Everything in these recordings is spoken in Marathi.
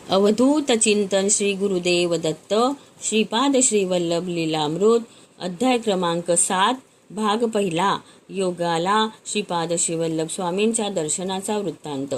अवधूत चिंतन श्री गुरुदेव दत्त श्रीपाद श्री वल्लभ लीलामृत अध्याय क्रमांक 7 भाग पहिला. योगाला श्रीपाद श्री वल्लभ स्वामींच्या दर्शनाचा वृत्तांत.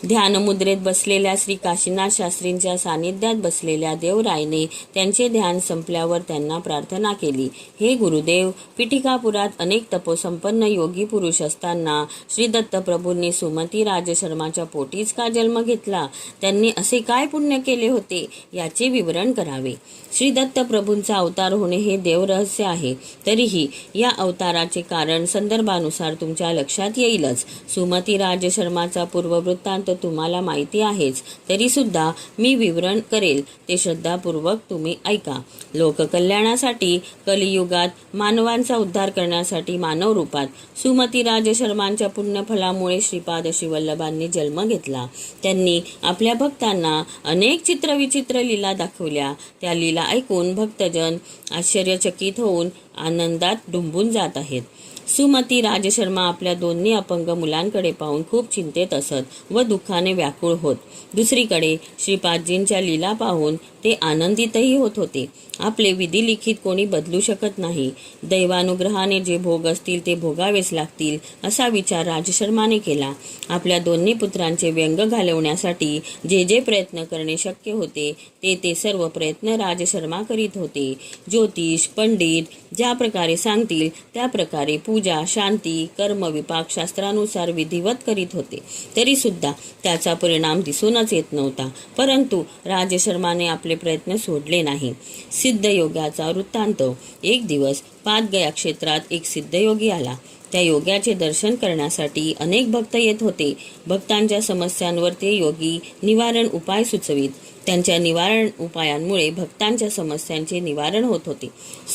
ध्यानमुद्रेत बसलेल्या श्री काशीनाथ शास्त्रींच्या सानिध्यात बसलेल्या देवरायने त्यांचे ध्यान संपल्यावर त्यांना प्रार्थना केली. हे गुरुदेव, पिठिकापुरात अनेक तपोसंपन्न योगी पुरुष असताना श्री दत्तप्रभूंनी सुमती राजशर्माच्या पोटीच का जन्म घेतला? त्यांनी असे काय पुण्य केले होते याचे विवरण करावे. श्री दत्तप्रभूंचा अवतार होणे हे देवरहस्य आहे. तरीही या अवताराचे कारण संदर्भानुसार तुमच्या लक्षात येईलच. सुमती राजशर्माचा पूर्ववृत्तांत तुम्हाला माहिती आहेच, तरी सुद्धा मी विवरण करेल ते श्रद्धापूर्वक तुम्ही ऐका. लोककल्याणासाठी कलियुगात मानवांचा उद्धार करण्यासाठी मानव रूपात सुमती राजशर्मांच्या पुण्यफलामुळे श्रीपाद श्रीवल्लभांनी जन्म घेतला. त्यांनी आपल्या भक्तांना अनेक चित्रविचित्र लीला दाखवल्या. त्या लीला ऐकून भक्तजन आश्चर्यचकित होऊन आनंदात डुंबून जात आहेत. सुमती राजशर्मा आपल्या दोन्ही अपंग मुलांकडे पाहून खूप चिंतेत असत व दुःखाने व्याकुळ होत. दुसरीकडे श्रीपादजींच्या लीला पाहून ते आनंदितही होत होते. आपले विधिलिखित कोणी बदलू शकत नाही. दैवानुग्रहाने जे भोग असतील ते भोगावेच लागतील असा विचार राजशर्माने केला. आपल्या दोन्ही पुत्रांचे व्यंग घालवण्यासाठी जे जे प्रयत्न करणे शक्य होते ते सर्व प्रयत्न राजशर्मा करीत होते. ज्योतिष पंडित ज्या प्रकारे सांगतील त्या प्रकारे पूजा शांती कर्म विपाक शास्त्रानुसार विधिवत करीत होते. तरी सुद्धा त्याचा परिणाम दिसूनच येत नव्हता. परंतु राजशर्माने आपले प्रयत्न सोडले नाही. सिद्धयोगाचा वृत्तांत. एक दिवस पादगया क्षेत्रात एक सिद्धयोगी आला. त्या योग्याचे दर्शन करण्यासाठी अनेक भक्त येत होते. भक्तांच्या समस्यांवर ते योगी निवारण उपाय सुचवीत. त्यांच्या निवारण उपायांमुळे भक्तांच्या समस्यांचे निवारण होत होते.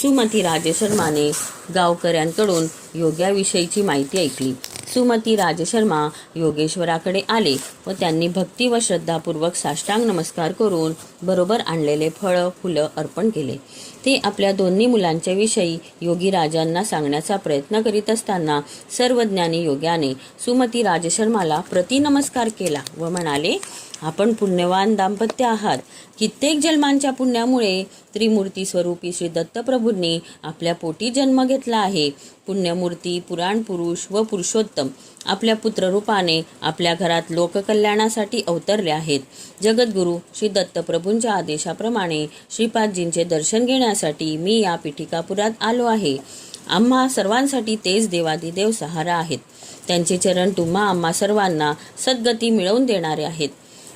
सुमती राजशर्माने गावकऱ्यांकडून योग्याविषयीची माहिती ऐकली. सुमती राजशर्मा योगेश्वराकडे आले व त्यांनी भक्ती व श्रद्धापूर्वक साष्टांग नमस्कार करून बरोबर आणलेले फळं फुलं अर्पण केले. ते आपल्या दोन्ही मुलांच्या विषयी योगी राजांना सांगण्याचा प्रयत्न करीत असताना सर्वज्ञानी योग्याने सुमती राजशर्माला प्रतिनमस्कार केला व म्हणाले, आपण पुण्यवान दाम्पत्य आहात. कित्येक जन्मांच्या पुण्यामुळे त्रिमूर्ती स्वरूपी श्री दत्तप्रभूंनी आपल्या पोटी जन्म घेतला आहे. पुण्यमूर्ती पुराण पुरुष व पुरुषोत्तम आपल्या पुत्ररूपाने आपल्या घरात लोककल्याणासाठी अवतरले आहेत. जगद्गुरू श्री दत्तप्रभूंच्या आदेशाप्रमाणे श्रीपादजींचे दर्शन घेण्यासाठी मी या पिठिकापुरात आलो आहे. आम्हा सर्वांसाठी तेच देवादिदेव सहारा आहेत. त्यांचे चरण तुम्हा आम्हा सर्वांना सद्गती मिळवून देणारे आहेत.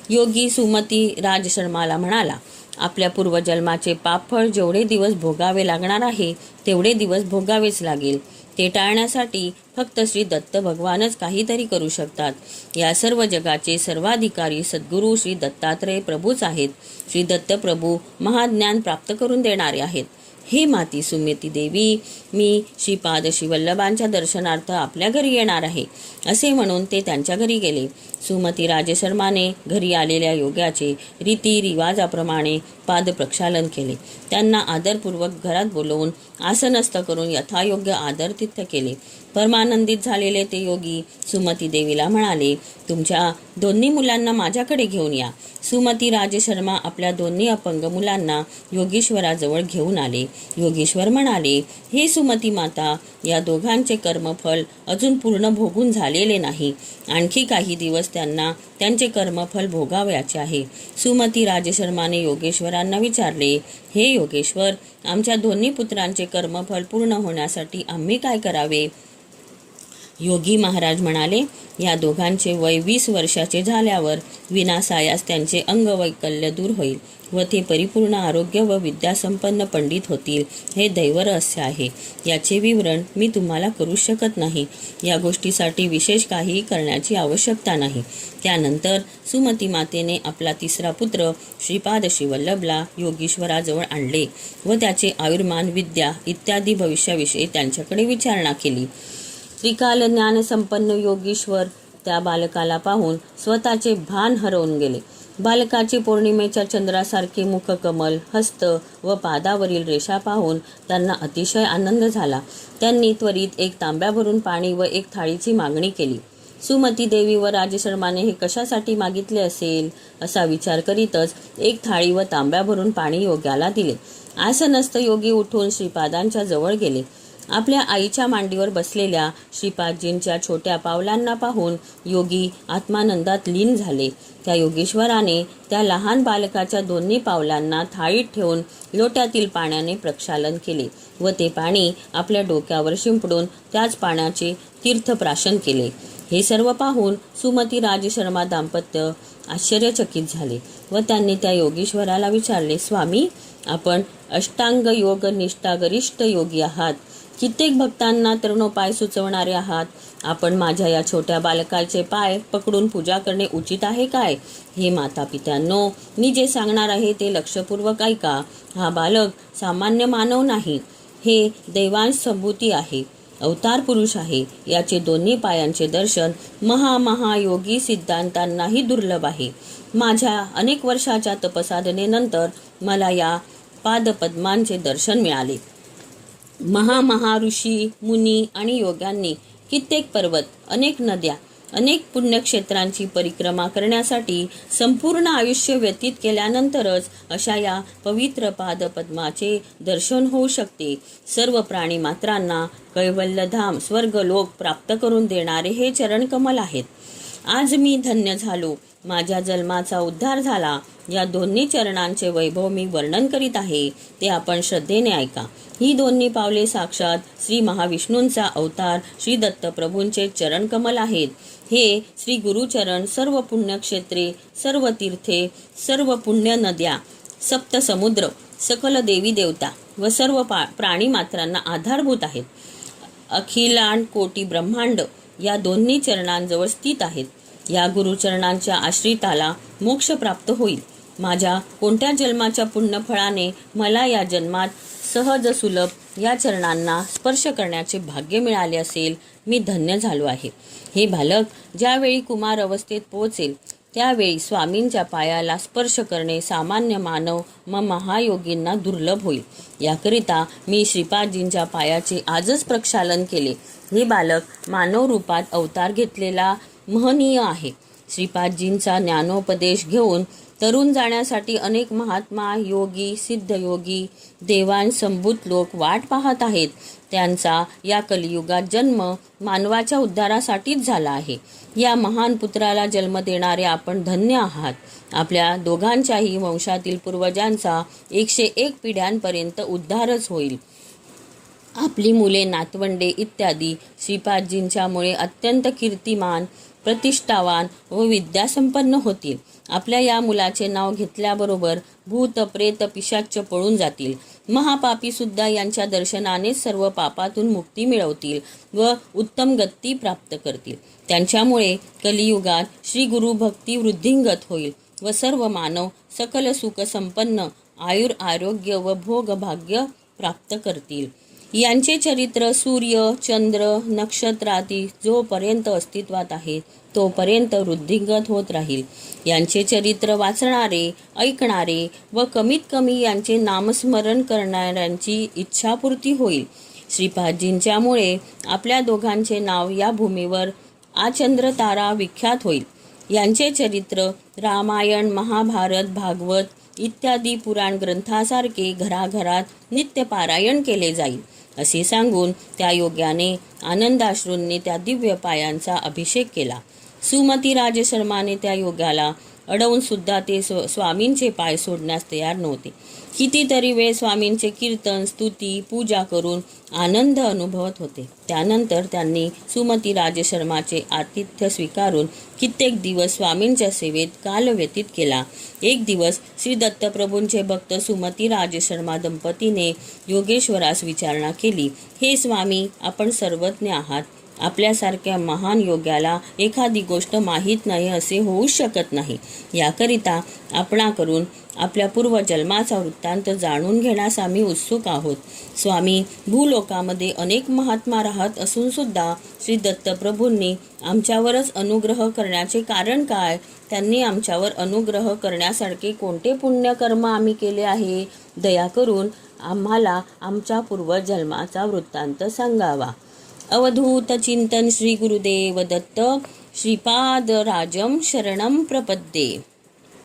योगी सुमती राजशर्माला म्हणाला, आपल्या पूर्वजन्माचे पापफळ जेवढे दिवस भोगावे लागणार आहे तेवढे दिवस भोगावेच लागेल. ते टाळण्यासाठी फक्त श्री दत्त भगवानच काहीतरी करू शकतात. या सर्व जगाचे सर्वाधिकारी सद्गुरू श्री दत्तात्रय प्रभूच आहेत. श्री दत्त प्रभू महाज्ञान प्राप्त करून देणारे आहेत. हे माती सुमती देवी, मी श्रीपाद श्रीवल्लभांच्या दर्शनार्थ आपल्या घरी येणार आहे. असे म्हणून ते त्यांच्या घरी गेले. सुमती राजशर्माने घरी आलेल्या योग्याचे रीतिरिवाजाप्रमाणे पाद प्रक्षालन केले. त्यांना आदरपूर्वक घरात बोलवून आसनस्थ करून यथायोग्य आदरातिथ्य केले. परमानंदित झालेले ते योगी सुमती देवीला म्हणाले, तुमच्या दोन्ही मुलांना माझ्याकडे घेऊन या. सुमती राजशर्मा आपल्या दोन्ही अपंग मुलांना योगीश्वराजवळ घेऊन आले. योगेश्वर म्हणाले, हे सुमती माता, या दोघांचे कर्मफल अजून पूर्ण भोगून झालेले नाही. आणखी काही दिवस त्यांना त्यांचे कर्मफल भोगावयाचे आहे. सुमती राजशर्माने योगेश्वरांना विचारले, हे योगेश्वर, आमच्या दोन्ही पुत्रांचे कर्मफल पूर्ण होण्यासाठी आम्ही काय करावे? योगी महाराज म्हणाले, या दोघांचे वय 20 वर्षाचे झाल्यावर विनासायास त्यांचे अंगवैकल्य दूर होईल व ते परिपूर्ण आरोग्य व विद्यासंपन्न पंडित होतील. हे दैवरहस्य आहे. याचे विवरण मी तुम्हाला करू शकत नाही. या गोष्टीसाठी विशेष काही करण्याची आवश्यकता नाही. त्यानंतर सुमती मातेने आपला तिसरा पुत्र श्रीपाद श्रीवल्लभला योगीश्वराजवळ आणले व त्याचे आयुर्मान विद्या इत्यादी भविष्याविषयी त्यांच्याकडे विचारणा केली. त्रिकाल ज्ञान संपन्न योगीश्वर त्या बालकाला पाहून स्वतःचे भान हरवून गेले. बालकाचे पौर्णिमेच्या चंद्रासारखे मुखकमल, हस्त व पादावरील रेषा पाहून त्यांना अतिशय आनंद झाला. त्यांनी त्वरित एक तांब्या भरून पाणी व एक थाळीची मागणी केली. सुमती देवी व राजशर्माने हे कशासाठी मागितले असेल असा विचार करीतच एक थाळी व तांब्या भरून पाणी योग्याला दिले. आसनस्थ योगी उठून श्रीपादांच्या जवळ गेले. आपल्या आईच्या मांडीवर बसलेल्या श्रीपादजींच्या छोट्या पावलांना पाहून योगी आत्मानंदात लीन झाले. त्या योगेश्वराने त्या लहान बालकाच्या दोन्ही पावलांना थाळीत ठेवून लोट्यातील पाण्याने प्रक्षालन केले व ते पाणी आपल्या डोक्यावर शिंपडून त्याच पाण्याचे तीर्थप्राशन केले. हे सर्व पाहून सुमती राजशर्मा दाम्पत्य आश्चर्यचकित झाले व त्यांनी त्या योगेश्वराला विचारले, स्वामी, आपण अष्टांग योग निष्ठागरिष्ठ योगी आहात. कित्येक भक्तांना तरुणोपाय सुचवणारे आहात. आपण माझ्या या छोट्या बालकाचे पाय पकडून पूजा करणे उचित आहे काय? हे माता पित्यांनो, मी जे सांगणार आहे ते लक्षपूर्वक ऐका. हा बालक सामान्य मानव नाही, हे दैवांश संभूती आहे, अवतार पुरुष आहे. याचे दोन्ही पायांचे दर्शन महायोगी सिद्धांतांनाही दुर्लभ आहे. माझ्या अनेक वर्षाच्या तपसाधनेनंतर मला या पादपद्मांचे दर्शन मिळाले. ऋषी, मुनी आणि योग्यांनी कित्येक पर्वत, अनेक नद्या, अनेक पुण्यक्षेत्रांची परिक्रमा करण्यासाठी संपूर्ण आयुष्य व्यतीत केल्यानंतरच अशा या पवित्र पादपद्माचे दर्शन होऊ शकते. सर्व प्राणी मात्रांना कैवल्यधाम स्वर्गलोक प्राप्त करून देणारे हे चरणकमल आहेत. आज मी धन्य झालो. माझ्या जन्माचा उद्धार झाला. या दोन्ही चरणांचे वैभव मी वर्णन करीत आहे, ते आपण श्रद्धेने ऐका. ही दोन्ही पावले साक्षात श्री महाविष्णूंचा अवतार श्री दत्तप्रभूंचे चरणकमल आहेत. हे श्री गुरुचरण सर्व पुण्यक्षेत्रे, सर्व तीर्थे, सर्व पुण्य नद्या, सप्त समुद्र, सकल देवी देवता व सर्व प्राणी मात्रांना आधारभूत आहेत. अखिलांड कोटी ब्रह्मांड या दोन्ही चरणांजवळ स्थित आहेत. या गुरुचरणांच्या आश्रिताला मोक्ष प्राप्त होईल. माझ्या कोणत्या जन्माच्या पुण्यफळाने मला या जन्मात सहज सुलभ या चरणांना स्पर्श करण्याचे भाग्य मिळाले असेल, मी धन्य झालो आहे. हे बालक ज्यावेळी कुमार अवस्थेत पोहोचेल त्यावेळी स्वामींच्या पायाला स्पर्श करणे सामान्य मानव महायोगींना दुर्लभ होईल. याकरिता मी श्रीपादजींच्या पायाचे आजच प्रक्षालन केले. हे बालक मानव रूपात अवतार घेतलेला महनीय आहे. श्रीपादजींचा ज्ञानोपदेश घेऊन तरुण जाण्यासाठी अनेक महात्मा, योगी, सिद्धयोगी, देवांश संभूत लोक वाट पाहत आहेत. त्यांचा या कलियुगात जन्म मानवाच्या उद्धारासाठीच झाला आहे. या महान पुत्राला जन्म देणारे आपण धन्य आहात. आपल्या दोघांच्याही वंशातील पूर्वजांचा 101 पिढ्यांपर्यंत उद्धारच होईल. आपली मुले, नातवंडे इत्यादी श्रीपादजींच्यामुळे अत्यंत कीर्तिमान, प्रतिष्ठावान व विद्यासंपन्न होतील. आपल्या या मुलाचे नाव घेतल्याबरोबर भूत, प्रेत, पिशाच्च पळून जातील. महापापी सुद्धा यांच्या दर्शनानेच सर्व पापातून मुक्ती मिळवतील व उत्तम गती प्राप्त करतील. त्यांच्यामुळे कलियुगात श्री गुरु भक्ती वृद्धिंगत होईल व सर्व मानव सकल सुख संपन्न, आयुर, आरोग्य व भोग भाग्य प्राप्त करतील. यांचे चरित्र सूर्य, चंद्र, नक्षत्रादी जोपर्यंत अस्तित्वात आहे तोपर्यंत वृद्धिंगत होत राहील. यांचे चरित्र वाचणारे, ऐकणारे व कमीत कमी यांचे नामस्मरण करणाऱ्यांची इच्छापूर्ती होईल. श्रीपादजींच्यामुळे आपल्या दोघांचे नाव या भूमीवर आचंद्र तारा विख्यात होईल. यांचे चरित्र रामायण, महाभारत, भागवत इत्यादी पुराण ग्रंथासारखे घराघरात नित्य पारायण केले जाईल. असे सांगून त्या योग्याने आनंदाश्रूंनी त्या दिव्य पायांचा अभिषेक केला. सुमती राजशर्माने त्या योग्याला अडवून सुद्धा ते स्वामींचे पाय सोडण्यास तयार नव्हते. कितीतरी वेळ स्वामींचे कीर्तन, स्तुती, पूजा करून आनंद अनुभवत होते. त्यानंतर त्यांनी सुमती राजशर्माचे आतिथ्य स्वीकारून कित्येक दिवस स्वामींच्या सेवेत काल व्यतीत केला. एक दिवस श्री दत्तप्रभूंचे भक्त सुमती राजशर्मा दंपतीने योगेश्वरास विचारणा केली, हे स्वामी, आपण सर्वज्ञ आहात. आपल्यासारख्या महान योग्याला एखादी गोष्ट माहीत नाही असे होऊ शकत नाही. याकरिता आपणाकडून आपल्या पूर्वजन्माचा वृत्तांत जाणून घेण्यास आम्ही उत्सुक आहोत. स्वामी, भूलोकामध्ये अनेक महात्मा राहत असून सुद्धा श्री दत्तप्रभूंनी आमच्यावरच अनुग्रह करण्याचे कारण काय? त्यांनी आमच्यावर अनुग्रह करण्यासारखे कोणते पुण्यकर्म आम्ही केले आहे? दया करून आम्हाला आमच्या पूर्वजन्माचा वृत्तांत सांगावा. अवधूत चिंतन श्री गुरुदेव दत्त. श्रीपादराजं शरणं प्रपद्ये.